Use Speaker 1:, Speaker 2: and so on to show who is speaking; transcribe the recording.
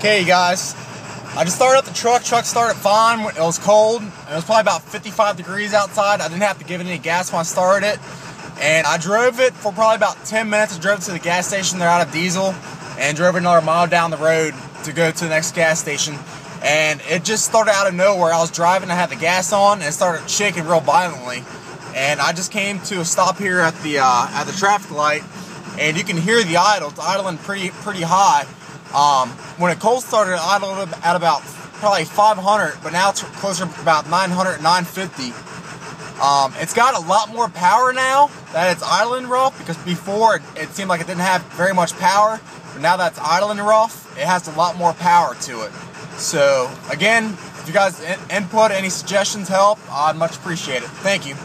Speaker 1: Okay, guys, I just started up the truck. Truck started fine. It was cold. It was probably about 55 degrees outside. I didn't have to give it any gas when I started it. And I drove it for probably about 10 minutes. I drove it to the gas station. They're out of diesel. And drove another mile down the road to go to the next gas station. And it just started out of nowhere. I was driving, I had the gas on, and it started shaking real violently. And I just came to a stop here at the traffic light. And you can hear the idle. It's idling pretty high. When it cold started, it idled at about probably 500, but now it's closer to about 900, 950. It's got a lot more power now that it's idling rough, because before it seemed like it didn't have very much power, but now that it's idling rough, it has a lot more power to it. So again, if you guys input any suggestions help, I'd much appreciate it. Thank you.